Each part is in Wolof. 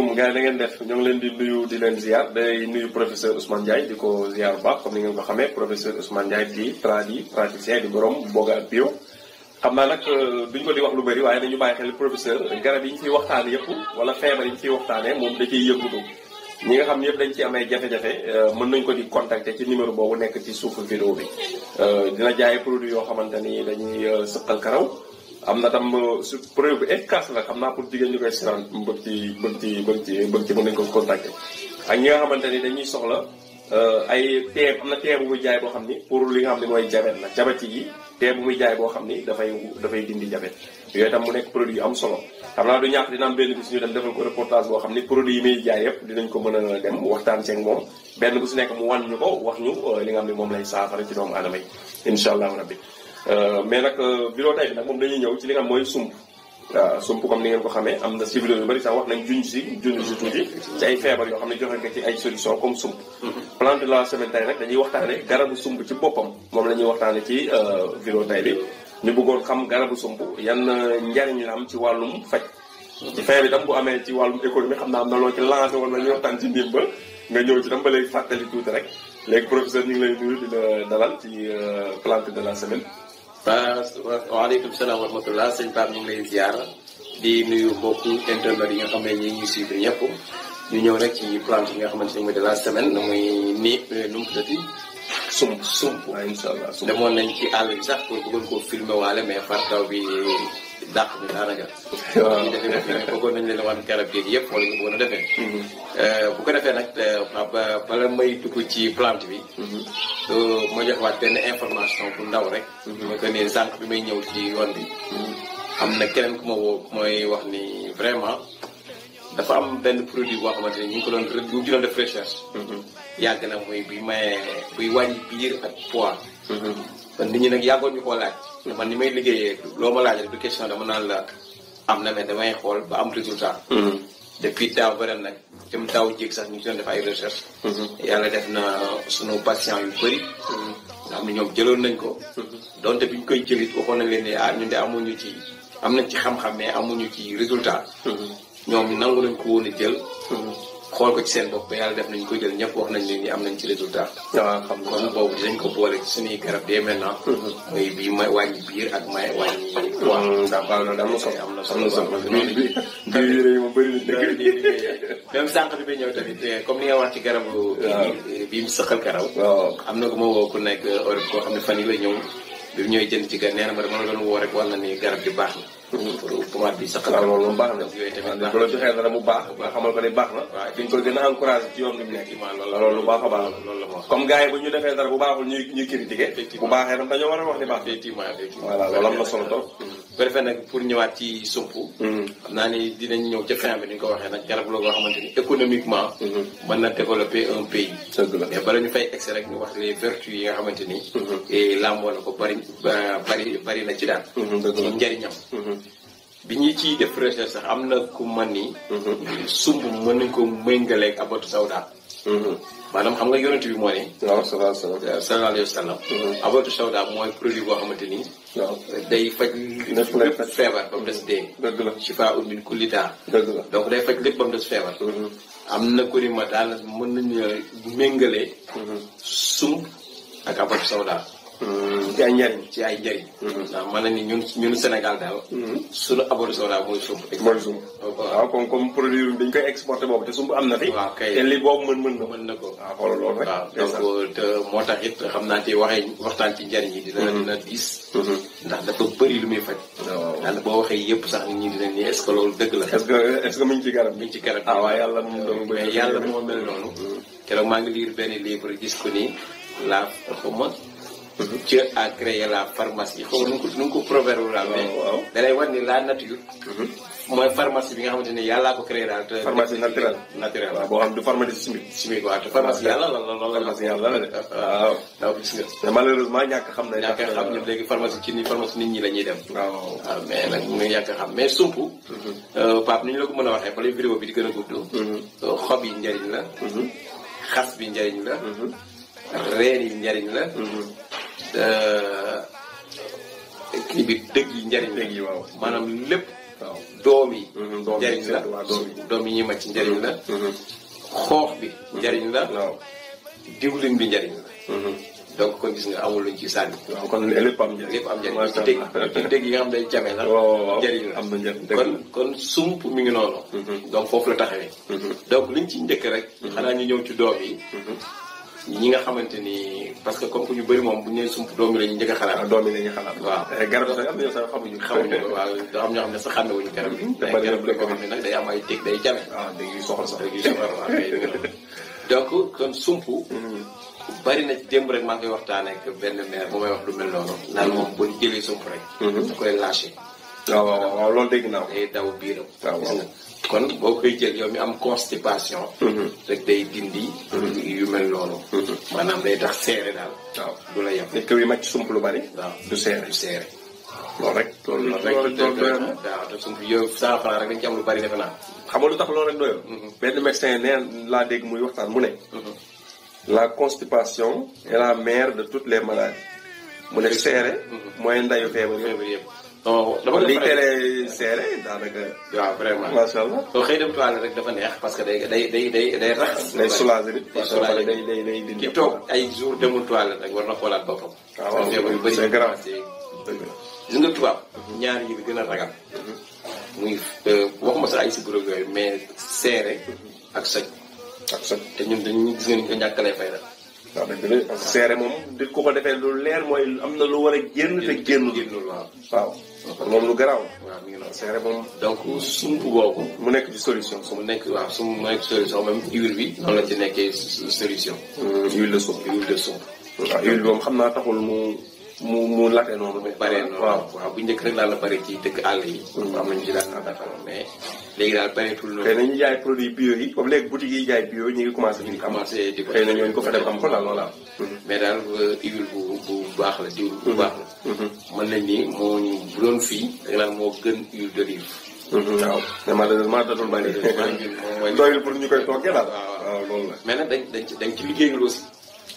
salaamaaleykum gars yi na ngeen def ñoo ngi leen di nuyu di leen ziar day nuyu professeur Ousmane Ndiaye di ko ziar bu baax comme ni ngeen ko xamee professeur Ousmane Ndiaye di praticien di borom Boga ak bio xam naa nag duñ ko di wax lu bëri waaye nañu bàyyi xel professeur garab yi ñu fiy waxtaane yëpp wala feebar yi ñu fiy waxtaane moom da ciy yëngutu ñi nga xam ne yëpp dañ ci amee jafe-jafe mën nañ ko di contacter ci numéro boobu nekk ci suufu vidéo bi dina jaay produit yoo xamante ni dañuy sëqal karaw am na tam su produit bu efficace la xam naa pour jigéen ñu koy siran bëgg ci mën nañu ko contacter ak ñi nga xamante ni dañuy soxla ay tee am na tee bu muy jaay boo xam ni pour li nga xam ne mooy jabet la jabet yi tee bu muy jaay boo xam ni dafay dindi jabet yooyu tam mu nekk produit yu am solo xam naa du ñàkk dina am benn bis ñu dem defal ko reportage boo xam ni produit yi muy jaay yëpp dinañ ko mën a dem waxtaan ceeg moom benn bu si nekk mu wan ñu ko wax ñu li nga xam ne moom lay saafara ci doomu aadama yi incha allahu rabbi mais nag vidéo tey bi nag moom dañuy ñëw ci li nga xam mooy sump waaw sump comme ni ngeen ko xamee am na ci vidéo yu bëri sax wax nañ junj si tuuti ci ay feebar yoo xam ne joxe nga ci ay solution comme sump plante de la semaine tey nag dañuy waxtaane garabu sump ci boppam moom la ñuy waxtaane ci vidéo tey bi ñu bëggoon xam garabu sump yan njariñ la am ci wàllum faj ci fin bi tam bu amee ci wàllum économie xam naa am na loo ci lancé wala ñu waxtaan ci ndim ba nga ñëw ci tam ba léegi fàttali tuuti rek léegi professeur ñu ngi lay nuyu di la dalal ci plante de la semaine. waaleykum salaam wa rahmatulah sëñ Pape ñu ngi lay ziar di nuyu mbokku internet yi nga xam ne ñi ngi suivre ñëpp ñu ñëw rek ci plante yi nga xamante ni mooy de la semaine muy nu mu tuddati sump waaw incha allah demoon nañ ci àll bi sax pour bëggoon koo filmer waale mais far taw bi dàq ñu daanaka. waaw bëggoon nañ leen a wan garab gi yëpp wala nga bëggoon a defee. bu ko defee nag bala may dugg ci plante bi. ma jox waat benn information bu ndaw rek. mooy que ni sànq bi may ñëw ci yoon bi. am na keneen ku ma woo mooy wax ni vraiment dafa am benn produit boo xamante ni ñu ngi ko doon ñu ngi ci doon def recherche. yàgg na muy buy wàññi biir ak poids. kon nit ñi nag yàggoon ñu koo laaj. man ni may liggéeyee loo ma laajal du question dama naan la am na mais damay xool ba am résultat. depuis daaw ba ren nag jëm daaw jéeg sax ñu ngi doon def ay recherche. yàlla def na sunu patient yu bëri. nga xam ne ñoom jëloon nañ ko. donte bi ñu koy jëlit waxoon nañ leen ne ñun de amuñu ci am nañ ci xam-xam mais amuñu ci résultat. ñoom nangu nañ ko woon a jël. xool ko ci seen bopp ba yàlla def nañ ko jël ñëpp wax nañ leen ni am nañ ci résultat. waaw xam nga kon boobu dinañ ko boole ci suñuy garab dès maintenant. mooy bii may wàññi biir ak may wàññi. waaw ndax am na solo am na solo bii yi moom bëri na même sànq bi ñëw tamit comme ni nga wax ci garabu. bii mu sëqal karaw. waaw am na ku ma woo ku nekk Europe koo xam ne fan yi la ñëw bi ñëwee jënd ci gar nee na ma dama la doon woo rek wala ni garab bi baax na. pour pomade bi sëqal karaw loolu moom baax na yooyu tamit bu la joxee dara mu baax nga xamal ko ne baax na. waaw fi ñu koy gën a encouragé ci yoon bi mu nekk. loolu lu baax a baax loolu la ma wax. comme gars yi bu ñu defee dara bu baaxul ñuy critiqué. bu baaxee tam dañoo war a wax ni baax. effectivement voilà loolu am na solo trop. bu ko defee nag pour ñëwaat ci sump. xam naa ni dinañ ñëw ca fin bi ni ñu ko waxee nag garab la boo xamante ni économiquement. mën na développer un pays. dëgg la mais bala ñu fay egsi rek ñu wax les vertus yi nga xamante ni. et làmboo na ko bari na ci daal. dëgg la njariñam. bi ñuy ciy def recherche sax am na ku man ni. sump mën nañ ko méngaleeg abatu sawda. maanaam xam nga yonent bi moo ne. waaw sallallahu alayhi wa sallam. abatu sawda mooy produit boo xamante ni. waaw day faj. lépp feebar ba mu des dee. dëgg la shifaa min kulli daa. dëgg la donc day faj lépp ba mu des feebar. am na ku ni ma daal mën nañu méngale. sump ak abatu sawda. ci ay njariñ. ci ay njariñ. waaw mën na ni ñun Sénégal daal. suñu abatu sawda mooy sump. mooy sump waaw comme produit dañ koy exporté boobu te sump am na fi. waaw kay te li boobu mën na ko. waaw xoolal loolu rek. waaw donc te moo tax it xam naa ci waxtaan ci njariñ yi dina diis. ndax dafa bëri lu muy faj. waaw daal boo waxee yëpp sax nit ñi dinañ ni est-ce que loolu dëgg la. est-ce que mi ngi ci garab mi ngi ci garab. ah waaw yàlla moom doon mais yàlla moo mel noonu. keroog maa ngi lire benn livre gis ko ni la xawma. Dieu a créé la pharmacie xaw ma nu ko proverbe daal. waaw mais da lay wan ni la nature. mooy pharmacie bi nga xamante ne yàllaa ko créé daal. te pharmacie naturelle. waaw boo xam du pharmacie chimique. chimique waaw te pharmacie yàlla loolu la. pharmacie yàlla la de waaw. waaw gis nga. mais malheureusement ñàkk xam na. ñàkk xam ñun léegi pharmacie nit ñi la ñuy dem. waaw mais nag mu ñàkk xam mais sump. Pape ni ñu la ko mën a waxee bala vidéo bi di gën a gudd. xob yi njariñ la. xas bi njariñ la. reen yi njariñ la. kii bi dëgg yi njariñ la. waaw maanaam lépp waaw doom yi doom yi njariñ la waaw doom yi. doom yi ñuy màcc njariñ la xoox bi njariñ la waaw diwlin bi njariñ la donc kon gis nga amul luñ ci sànni waaw kon lépp am njëriñ. lépp am njariñ macha ci allah dégg ci dégg yi nga xam ne jame la waaw njariñ la am na njëriñ kon sump mi ngi noonu donc foofu la taxawee donc liñ ci njëkk rek xanaa ñu ñëw ci doom yi ñi nga xamante ni parce que comme que ñu bëri moom bu ñu nee sump doom yi la ñu njëkk a xalaat doom yi la ñuy xalaat. waaw garab sax am na ñoo sax xamuñu. xamuñu ko waaw da am ñoo xam ne sax xàmmewuñu garab bi te ay bari na garab la ko xam ne nag day am ay tég day jame waaw dégg yu soxla sax. rek yu soxla waaw kay donc kon sump bari na démb rek maa ngi koy waxtaanee ak benn maire bu may wax lu mel noonu naan moom bu ñu jëlee sump rek da koy lâché waaw waaw waaw loolu dégg naa ko. day daw biiram waaw gis nga kon boo koy jël yow mi am constipation rek day dindi yu mel noonu maanaam day tax seere daal waaw du la yem nit ki yu màcc sump lu bari. waaw du seere. du seere loolu rek. loolu rek waaw te sump yow 100 francs rek dañ ci am lu bari defe naa xam nga lu tax loolu rek doyoo. benn médecin neen laa dégg muy waxtaan mu ne. la constipation est la mère de toutes les maladies. mu ne seere. mooy ndayu feebar yëpp. feebar yëpp non dama liy tere seere daanaka. waaw vraiment macha allah. soo xëy dem toilette rek dafa neex parce que day raxas day soulager nit. day soulager day day day dindi. ki toog ay jour demul toilette rek war na xoolaat boppam waaw feebar yu bëri c'est grave. gis nga tubaab ñaar yi bi gën a ragal muy waxuma sax ay sibiro yooyu mais seere ak soj ak soj. te ñun dañu gis nga ni ko ñàkkalee fay la waaw dëgg la parce que seere moom di ko ko defee lu leer mooy am na lu war a génn te génnul. génnul waaw waaw kon moom lu garaaw. waaw mi ngi noonu seere moom donc sump boobu mu nekk ci solution. su mu nekk waaw su mu nekk solution même huile bi noonu la ci nekkee solution huile de soupe. huile de soupe waaw huile bi moom xam naa taxul mu late noonu. mu bare noonu waaw bu njëkk rek daal la bare ci dëkk àll yi am nañu ci daan naa defar mais léegi daal bareetul noonu xëy na ñu jaay produit bio yi comme léegi boutique yi jaay bio ñu ngi commencé di commencé di ko xëy na ñooñu ko fa def am ko daal loola. mais daal huile bu baax la diwlu bu baax la mën nañ ni moo ñu bu doon fii da nga naan moo gën huile d'olive waaw mais malheureusement datul bari. doyul pour ñu koy toggee daal. waaw loolu la. mais nag dañ ci liggéeyul aussi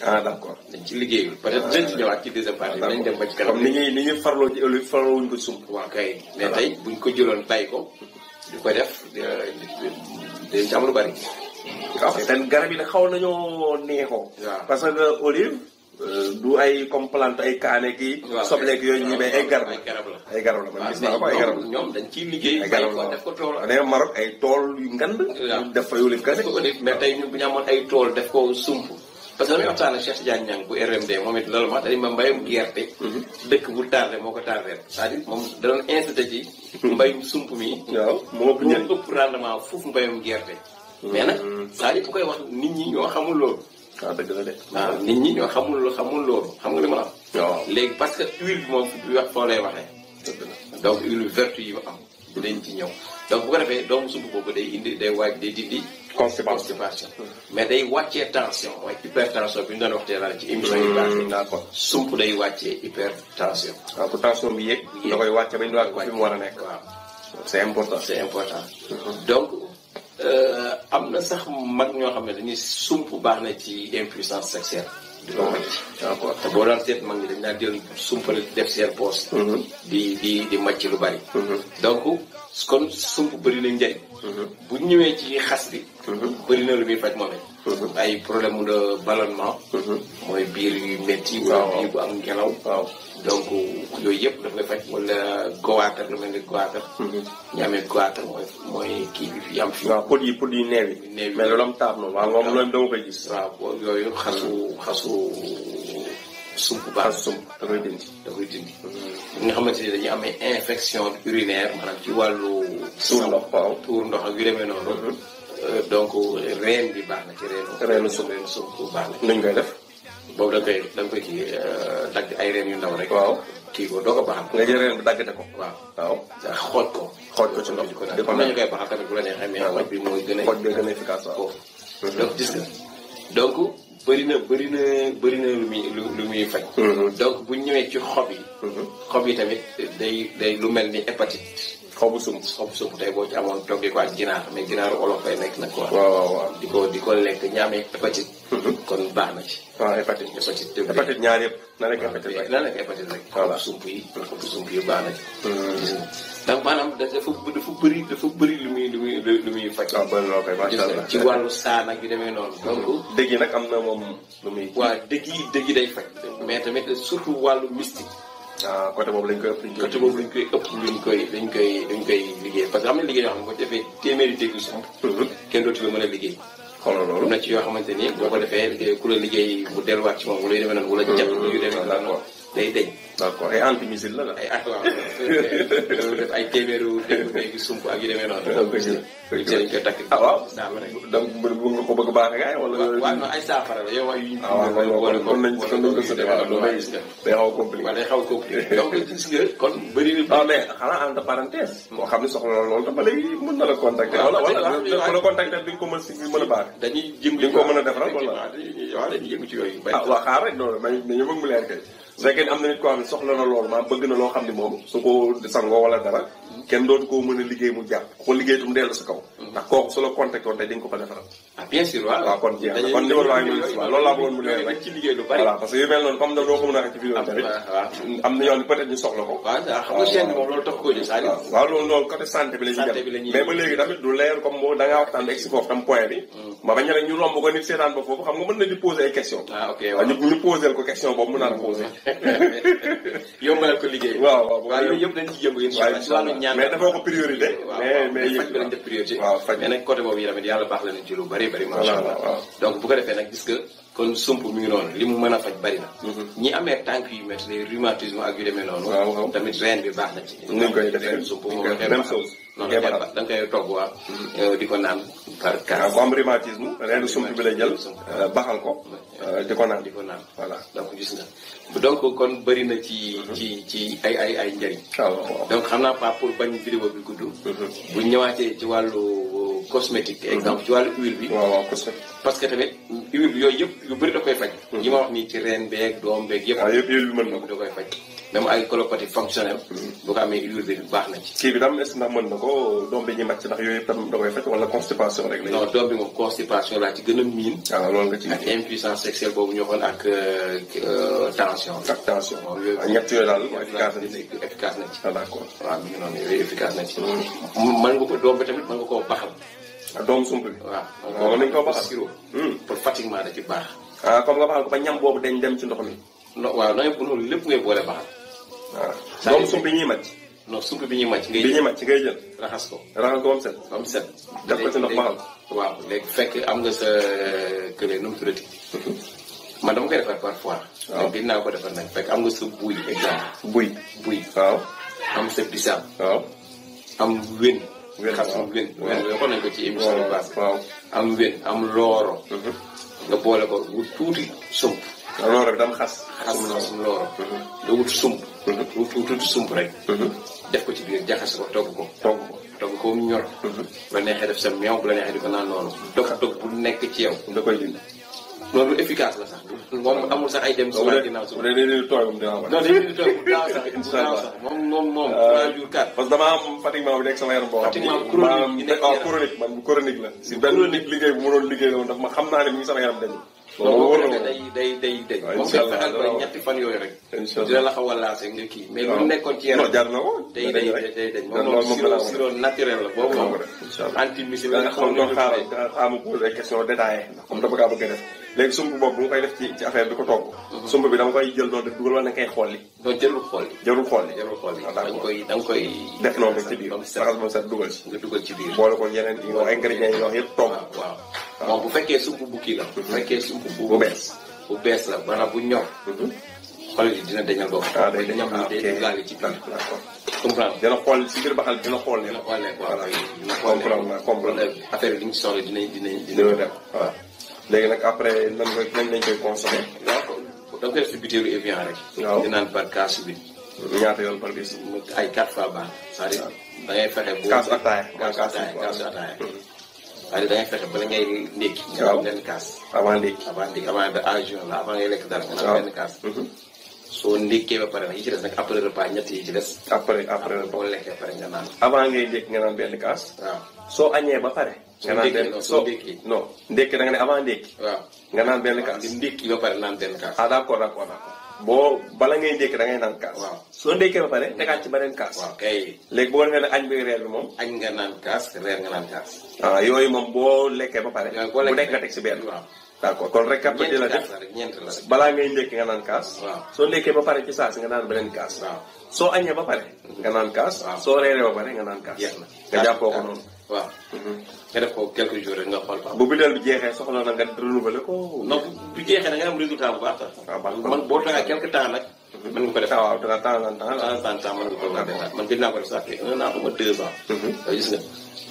ah d' accord. dañ ci liggéeyul peut-être dinañ ci ñëwaat ci deuxième partie dañ dem ba ci kanam comme ni ñuy farloo ci olive farloo wuñ ko sump. waaw kay mais tey buñ ko jëloon bay ko di ko def dañ ci am lu bari waaw seen garab yi nag xaw nañoo neexoo. waaw parce que olive du ay comme plante ay kaane kii. waaw sobleeg yooyu ñuy bay ay garab ay garab la ay garab la man gis naa ko ay garab la. ñoom dañ ciy liggéey ay garab la def ko tool ne Maroc ay tool yu ngand. waaw def fa olive kese. mais tey ñun bu ñu amoon ay tool def ko sump parce que damay waxtaan ak Cheikh Tidiane Niang bu RMD moom it loolu ma dañ ma mbayum gerte dëkk bu tardé moo ko tardé c'est-à-dire moom da doon incité ci mbayum sump mi waaw moo ëpp njëriñ ëpp rendement foofu mbayum gerte mais nag c'est-à-dire bu koy wax nit ñi ñoo xamul loolu waaw dëgg la de. waaw nit ñi ñoo xamul loolu xam nga li ma la waaw wax léegi parce que huile bi moom fi wax foo lay waxee dëgg la. donc huile verte yi mu am dañ ci ñëw donc bu ko defee doomu sump boobu day indi day waaj day dindi constipation mais day wàccee tension mooy hypertension bi ñu doon waxtee la ci émission yi baax d'accord. sump day wàccee hypertension waaw pour tension bi yéeg. da koy wàcce ba ñu doon fi mu war a nekk. waaw c'est important. c'est important donc am na sax mag ñoo xam ne dañuy sump baax na ci impuissance sexuelle di ko wàcc d'accord te boo daan seet mag ñi dañ daan jël sumpale def seen poos di màcc lu bari donc kon sump bëri na njëriñ bu ñëwee ci xas bi bëri na lu muy faj moom it ay problème de ballonnement mooy biir yu métti wala biir bu am ngelaw donc yooyu yëpp daf koy faj wala goitre lu mel ni goitre ñu amee goitre mooy kii bi fi am fi waaw pot yi neew yi mais loolu am taab noonu waaw moom loolu dama koy gis waaw yooyu xasu sump baax sump da koy dindi nga xamante ni dañuy amee infection urinaire maanaam ci wàllu tuur ndox ak yu demee noonu donc reen bi baax na ci reenu sump baax na nuñ koy def boobu da nga koy kii dagg ay reen yu ndaw rek waaw kii ko doo ko baaxal nga jël reen bi daggate ko waaw xooj ko ci ndox di ko nañu koy baaxal tamit bu la neexee mais xooj bi mooy gën a xooj bi gën a efficace waaw donc gis nga donc bëri na lu muy faj donc bu ñëwee ci xob yi tamit day lu mel ni hépatite xobu sump. xobu sump tey boo ci amoon toggee ko ak ginaar mais ginaaru olof lay nekk nag quoi. waaw. di ko lekk ñaamee hépatite. kon baax na ci. waaw hépatite ñaar yëpp. na nekk hépatite rek na nekk hépatite rek. xobu sump yi baax na ci. donc maanaam dafa bëri lu muy faj. waaw bëri loo koy macha allah ci wàllu saan ak yu demee noonu. donc dëgg yi nag am na moom lu muy. waaw dëgg yi day faj. mais tamit surtout wàllu mystique. côté boobu lañ koy ëpp. côté boobu lañ koy liggéey parce que am na liggéey yoo xam ne boo defee téeméeri dégg sump. kenn dootu la mën a liggéey. xoolal loolu am na ci yoo xamante ni boo ko defee ku la liggéey bu delluwaat ci moom wala yu demee noonu wala jàpp yu demee noonu day deñ. d'accord ay antimissile la ay waaw def ay téeméeru dégg sump ak yu demee noonu. dañ koy takk. waaw saafara rek. donc nga ko bëgg baax rek wala. waaw non ay saafara la yow ay yu ñu. kon nañ ko day xaw a compliqué. waaw day xaw a compliqué donc gis nga kon bëri na. mais xanaa entre parenthèse. moo xam ne soxla na loolu dafa léegi mën na la contacter. wala la contacter duñ ko mën a baax. dañuy jëm duñ ko mën a defaral wala. waaw dañuy yëngu ci yooyu. waaw xaar rek loolu mais ñu bëgg mu leer kay. su fekkee am na nit koo xam ne soxla na loolu maa bëgg na loo xam ne moom su ko sangoo wala dara kenn dootu koo mën a liggéey mu jàpp ko liggéey tu mu dellu sa kaw. ndax kooku su la contacté woon tey di nga ko fa defaral. bien sûr waaw kon jeex na kon numéro waa ngi waaw loolu laa bëggoon mu leer rek ci liggéey lu bari. voilà parce que yu mel noonu comme da doo ko mën a wax ci vidéo tamit am na yoon peut-être ñu soxla ko. waaw xam nga chaîne bi moom loolu tax koo jël c'est-à-dire. waaw loolu côté santé bi la ñuy dem mais ba léegi tamit du leer comme boo da ngaa waxtaan egg si foofu tam point bi. ma bañ rek ñu romb ko nit seetaan ba foofu xam nga mën na di poser ay question. ok waaw ñu poser ko question boobu mu naan poser. yombalal ko liggéey. waaw yooyu yëpp dañ ci yëngu yéen ci wàllu ñaan. mais dafa ko priorité. mais faj bi lañ def priorité. waaw faj mais nag côté boobu yi tamit yàlla baax la nañ ci lu bari bari macha allah. donc bu ko defee nag gis nga kon sump mi ngi noonu li mu mën a faj bari na. ñi amee tànk yu métti les rhumatisme ak yu demee noonu. waaw tamit reen bi baax na ci. ni ñu koy defee sump moom même chose. non da nga koy togg waaw. di ko naan par cas. ku am rhumatisme reenu sump bi lay jël baxal ko di ko naan. voilà donc gis nga. donc kon bëri na ci ay njëriñ. waaw donc xam naa pas pour bañ vidéo bi gudd. bu ñëwaatee ci wàllu cosmétique. exemple ci wàllu huile bi. waaw cosmétique. parce que tamit huile bi yooyu yëpp yu bëri da koy faj. yi ma wax nii ci reen beeg doom beeg yëpp. waaw yëpp huile bi mën na ko da koy faj. même ay colopathie fonctionnelle. bu ko amee huile bi baax na ci. kii bi tam est-ce que ndax mën na ko doom bi ñuy màcc ndax yooyu yëpp tam da koy faj wala constipation rek la. non doom bi moom constipation laa ci gën a miin. waaw loolu nga ci ak impuissance sexuelle boobu ñu waxoon ak tension. ak tension moom yooyu ñett yooyu daal efficace na ci. efficace na ci. d'accord waaw mi ngi noonu yooyu efficace na ci. mën nga ko doom bi tamit mën nga koo baxal. doomu sump bi. waaw mën nañu koo baxal sirop. pour fatiguement da ci baax. comme nga baxal ko ba ñam boobu dañ dem ci ndox mi. waaw noonu lépp ngay boole baxal. waaw doomu sump bi ñuy màcc. non sump bi ñuy màcc. bi ñuy màcc ngay jël. raxas ko ba mu set. ba mu set. def ko ci ndox baxal. waaw léegi fekk am nga sa kële nu mu tuddati. man dama koy defar parfois. waaw dinaa ko defar nag fekk am nga sa buy exemple. buy waaw. am sa bisaab. waaw. am wén. waaw wén waxoon nañ ko ci émission bi passé. waaw am wén am looro. nga boole ko wut tuuti sump. looro bi dama xas. xasum looro. nga wut sump. wut tuuti sump rek. def ko ci biir jaxase ko togg ko mu ñor. bu la neexee def sa meew bu la neexee di ko naan noonu. dog bu nekk ci yow. da koy dindi. loolu efficace la sax. moom amul sax ay dem si wàllu ginnaaw suuf. bu dee dañuy tooy moom dinaa ko. non dañuy tooy bu gaaw sax moom 3 jours 4. parce que dama am fatiguement bi nekk sama yaram boo xam ne. chronique man chronique la. si benn liggéey bu mu doon liggéey woon ndax ma xam naa ne mi ngi sama yaram dañ. loolu wóor na day moom koy fexeel ba ñetti fan yooyu rek. dina la xaw a lancé nga kii mais bu nekkoon ci yaram. jar na ko day moom sirop naturel la boobu moom. anti-missile la nga xam ne xaamu posé ay question détaillé ndax comme dafa gaa bëgg a def léegi sump boobu bu nga koy def ci affaire bi ko togg. sump bi dama koy jël noonu def dugal wala na koy xolli. non jarul xolli. da nga koy def noonu rek ci biir raxas moom set dugal ci. nga dugal ci biir boole ko yeneen yi wax ingrédients yi wax yëpp togg. waaw moom bu fekkee sump bu kii la. bu fekkee sump bu bees la maanaam bu ñor. xol yi dina dañal boobu. day dañal day dugaale ci biir. comprendre dina xool si biir baxal dina xool ne. dina xool comprendre affaire yi li ñu ci soxla dina dem waaw. léegi nag après nan lañ koy consommé. waaw da nga koy def si butéelu Evian rek. waaw di naan par kaasu bi. ñaata yoon par bis. ay 4 fois baax c'est-à-dire da ngay fexe bu. kaasu ataaya. c'est-à-dire da ngay fexe bala ngay ndékki. waaw benn kaas. avant ndékki avant de à jeun la avant ngay lekk dara nga naan benn kaas. soo ndékkee ba pare nag yi ci des nag après repas ñett yi ci des. après boo lekkee ba pare nga naan. avant ngay ndékki nga naan benn kaas. waaw soo añee ba pare. nga naan benn soo ndékki non ndékki da nga ne avant ndékki. waaw nga naan benn kaas. di ndékki ba pare naan benn kaas. ah d'accord boo bala ngay ndékki da ngay naan kaas. waaw soo ndékkee ba pare tegaat ci beneen kaas. waaw kay. léegi boo defee nag añ bi reer bi moom. añ nga naan kaas reer nga naan kaas. yooyu moom boo lekkee ba pare. boo lekkee bu nekk nga teg si benn. waaw d'accord kon rek capté la def ñeent la rek. balaa ngay ndékki nga naan kaas. waaw soo ndékkee ba pare ci saa si nga naan beneen kaas. waaw soo añee ba pare. nga naan kaas. waaw soo reeree ba pare nga naan kaas. jeex na nga jàppoo ko noonu. waaw. nga def ko quelques jours rek nga xool ba. bu bideel bi jeexee soxla na nga renouveler ko. non bu jeexee da nga am résultat bu baax. waaw baax man boo taxee quelque temps nag. mën nga ko def waaw de temps en temps mën nga ko defaat man gën naa ko def sax 1 an ba 2 ans. gis nga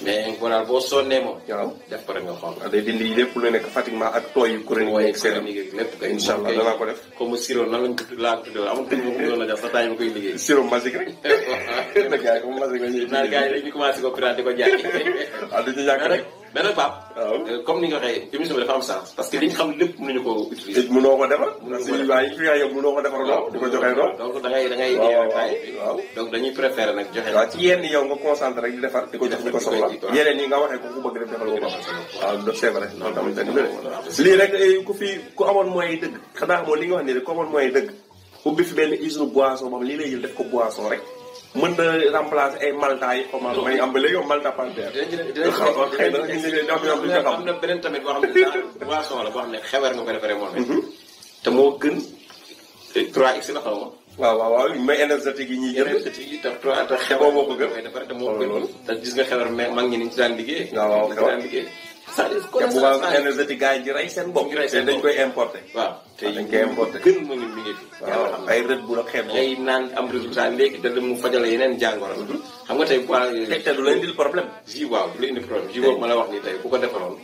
mais boo daal boo sonnee moom. waaw def ko rek nga xool. day dindi lépp lu nekk fatiguement ak tooy yu chronique ak seen lépp kay. incha allah danaa ko def. comme sirop nan lañ ko laa ko tuddee amul tëj ma ko mënoon a def sax daañu ma koy liggéey. sirop magique rek. gars yi comme magique la ñuy. naan gars yi dañuy commencé ko pirate di ko jaay. waaw du ci ñàkk rek. mais nag Pape. waaw comme ni nga waxee émission bi dafa am sens. parce que li ñu xam lépp mënuñu ko utiliser. mënoo ko defar. parce que waaye fi nga yow mënoo ko defar noonu. di ko joxee noonu. donc da ngay waaw donc dañuy préférer nag joxe. waaw ci yenn yow nga concentré rek di defar di ko jox di ko soxla. yeneen yi nga waxee ko ku bëgg def defal ko ko. waaw c'est vrai loolu tamit dañu lii rek ku amoon moyen dëgg. xanaa moom li nga wax nii rek ku amoon moyen dëgg. ubbi fi benn usine boisson boobu lii lay jël def ko boisson rek. mën na remplacer ay malta yi xaw ma may am ba léegi malta panter. am na beneen tamit boo xam ne daal boisson la boo xam ne xewer nga ko defaree moom te moo gën 3x la xaw ma. waaw mais énergétique yi ñuy jënd. énergétique yi te 3 te xewer moo ko gën. te moo gën te gis nga xewer mag ñi ni ñu ci daan liggéey. waaw ci daan liggéey. c'est-à-dire te bu baax énergétique gars yi di rey seen bopp. te dañ koy importer. waaw te dañ koy importer. gën ma ngi mi ngi fi. waaw ay rët bu la xeeb. ngay naan am résultat léegi te mu fajale yeneen jàngoro. xam nga tey bu te du la indil problème. waaw du la indi problème jus boobu ma la wax ni tey bu ko defaroon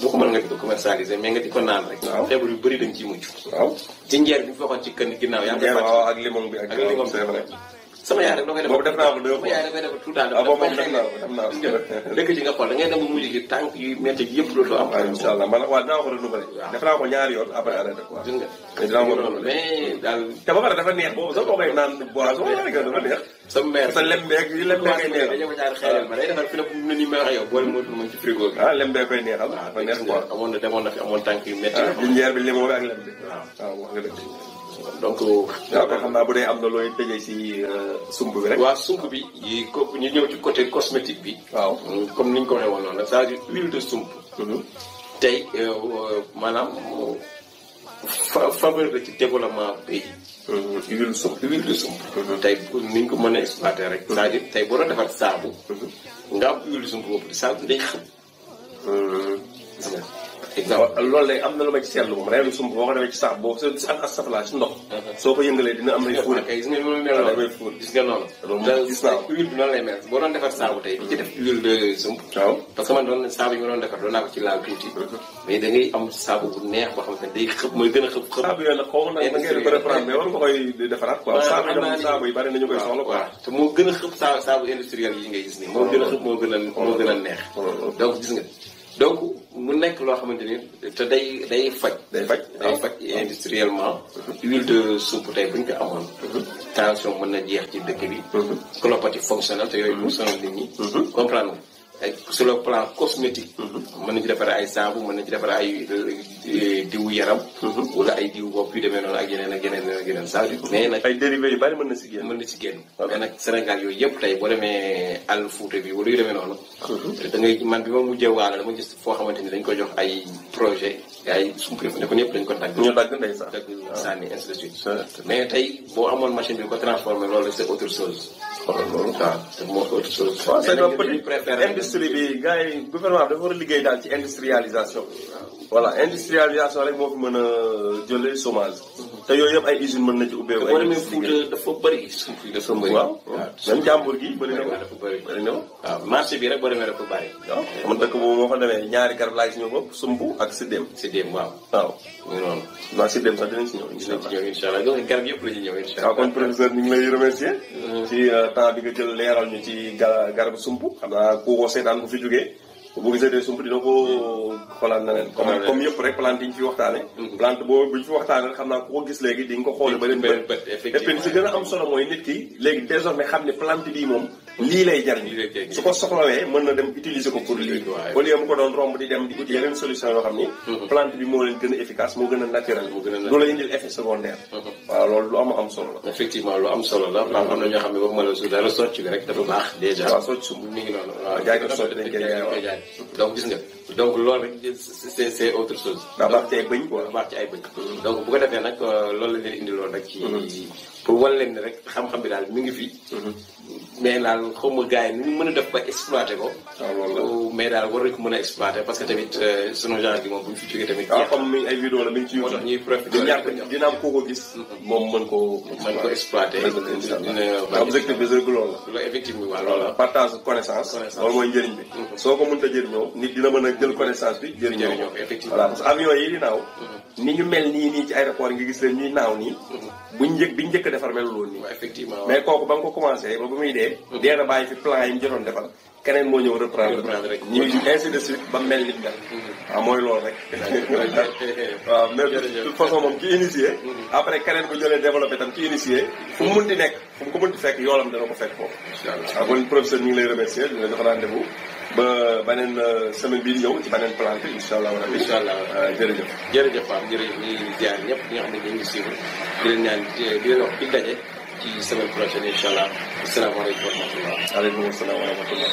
bu ko mën nga di ko commercialiser mais nga di ko naan rek. waaw feebar yu bëri dañ ciy mucc. waaw ci njeer bi ñu waxoon ci kën ginnaaw. yaa ngi koy waaw ak limon bi ak limon c'est vrai. sama yaay rek doo koy def. boobu def naa ko deux fois sama yaay da koy def tout le temps. ah boobu moom def naa ko dëkk ci nga xool da ngay dem ba mujj gi tànk yu métti yëpp dootoo am. waaw incha allah man waaw dinaa ko renouveler. def naa ko ñaari yoon après arrêté quoi. gis nga dinaa ko renouveler mais daal. te ba pare dafa neex boobu sax boo koy naan boisson dafa neex. sa mère sa lembeeg yi lembeeg koy neexal. dañoo ko jaar xeelal ma day defar fi ne ni may wax yow boole moo dul ma ci frigo bi. lembeeg koy neexal. dafa neex quoi amoon na demoon na fi amoon tànk yu métti. jinjeer bi limon bi ak lem bi. waaw wax nga dëgg. donc. waaw kon xam naa bu dee am na looy tëjee si sumb bi rek. waaw sumb bi ñu ñëw ci côté cosmétique bi. waaw comme ni ñu ko waxee woon noonu rek c'est-à-dire huile de sumb. tey maanaam faveur la ci développement pays. huile de sumb. huile de sumb. tey ni ñu ko mën a exploiter rek. c'est-à-dire tey boo doon defar saabu. nga am huile de sumb boobu saabu day xam. exemple loolu day am na lu ma ci seetlu moom reenu sumb boo ko defee ci saab boo ak astafurlah ci ndox. soo ko yëngalee dina am ay fuur. kay gis nga ni mu mel noonu gis nga noonu. gis naa ko huile bi noonu lay mel boo doon defar saabu tey di ci def huile de sumb. waaw parce que man doon saabu yi ma doon defar doon naa ko ci laal tuuti. mais da ngay am saabu bu neex boo xam ne day xëpp mooy gën a xëpp. saabu yooyu nag xaw ma nag da ngay reprendre mais war nga koy defaraat quoi. saabu yi bari nañu koy soxla quoi. te moo gën a xëpp saabu industriel yi ngay gis nii. moo gën a xëpp moo gën a neex. donc gis nga donc mu nekk loo xamante ni te day faj. day faj industriellement. huile de soupe tey bu ñu ko amoon. tension mën na jeex ci dëkk bi. colopathie fonctionnelle te yooyu pour sonal nit ñi. comprendre nga sur le plan cosmétique. mën nañu ci defaree ay saabu mën nañu ci defaree ay diwu yaram. wala ay diwu bopp yu demee noonu ak yeneen ak yeneen ak yeneen saa mais nag ay dérivés yu bari mën na si génn. mën na ci génn. mais nag Sénégal yooyu yëpp tey boo demee àll Fuuta bi wala yu demee noonu. da ngay man bi ma mujjee waala dama gis foo xamante ni dañ ko jox ay projet gars yi sump ne ko ñëpp dañ ko dagg. ñu dagg ndeysaan dagg sànni ainsi de suite. mais tey boo amoon machine bi ko transformé loolu c'est autre chose. loolu waaw te moo autre chose. waaw c'est que peut-être industrie bi gars yi gouvernement bi dafa war a liggéey daal ci industrialisation. voilà industrialisation rek moo fi mën a jëlee chômage. te yooyu yëpp ay usines mën na ci ubbeeku. boo demee Fuuta dafa bëri suuf yi dafa bëri. waaw même jàmbur gi bëri na ko. dafa bëri bëri na ko. waaw marché bi rek boo demee dafa bëri. waaw man dëkk boobu moo fa demee ñaari garab laa gis ñëw bopp sumbu ak siddéem. siddéem waaw. waaw mu noonu. waaw siddéem sax dinañ si ñëw incha allah. dinañ ci ñëw incha allah donc garab yëpp la ñuy ñëw incha allah. waaw kon professeur ñu ngi lay remercier. ci temps bi nga jël leeral ñu ci garabu sump. xam naa ku ko seetaan bu fi jógee bu gisee dee sump dina ko xoolaat na leen comme yëpp rek plante yi ñu fi waxtaane plante boo bu ñu fi waxtaane xam naa ku ko gis léegi di nga ko xoole ba leen bët et puis si gën a am solo mooy nit ki léegi désormais xam ne plante bii moom lii lay jariñ su ko soxlawee mën na dem utiliser ko pour lii au lieu mu ko doon romb di dem di uti yeneen solution yoo xam ni plante bi moo leen gën a efficace moo gën a naturel du la indil effet secondaire waaw loolu lu am solo la effectivement lu am solo la ndax am na ñoo xam ne boobu ma la su dara socc bi rek dafa baax déjà waaw socc sumb mi ngi noonu waaw jaay ko sotti dañ koy jaay donc gis nga donc loolu rek c'est autre chose daa baax ci ay bëñ quoi baax ci ay bëñ donc bu ko defee nag loolu la leen indi loolu rek ci pour wan leen ne rek xam-xam bi daal mi ngi fi mais daal xaw ma gars yi nu ñu mën a def ba exploité ko mais daal war nañ ko mën a exploité parce que tamit sunu genre gi moom bu ñu fi jógee tamit comme mi ay vidéo la mi ngi ci YouTube ñuy profité dina am koo ko gis moom mën ko exploité objectif bi rek loolu la effectivement waaw loolu la partage connaissance loolu mooy njëriñ bi soo ko mënta jëriñoo nit dina mën a jël connaissance bi jëriñoo effectivement voilà parce que avion yi di naaw ni ñu mel nii ci aéroport yi nga gis leen ñuy naaw nii biñ njëkk defar melul woon nii effectivement mais kooku ba nga ko commencé ba muy dee na bàyyi fi plan yi mu jotoon defal keneen moo ñëw reprendre rek ñuy ainsi de suite ba mel nit mel waaw mooy loolu rek waaw mais de toute façon moom ki initié après keneen ko jëlee développé tam ki initié fu mu mënti nekk fu mu ko mënti fekk yoolam dana ko fekk foofu waaw kon professeur ñu ngi lay remercier di la jox rendez-vous ba beneen semaine bii di ñëw ci beneen plante incha allah rabbi incha allah jërëjëf Pape jërëjëf ñu ngi ziar ñëpp ñi nga xam ne ñu ngi suivre di leen ñaan di leen wax di daje ci semaine prochaine incha allah asalaamaaleykum wa rahmatullah aleykum asalaam wa rahmatullah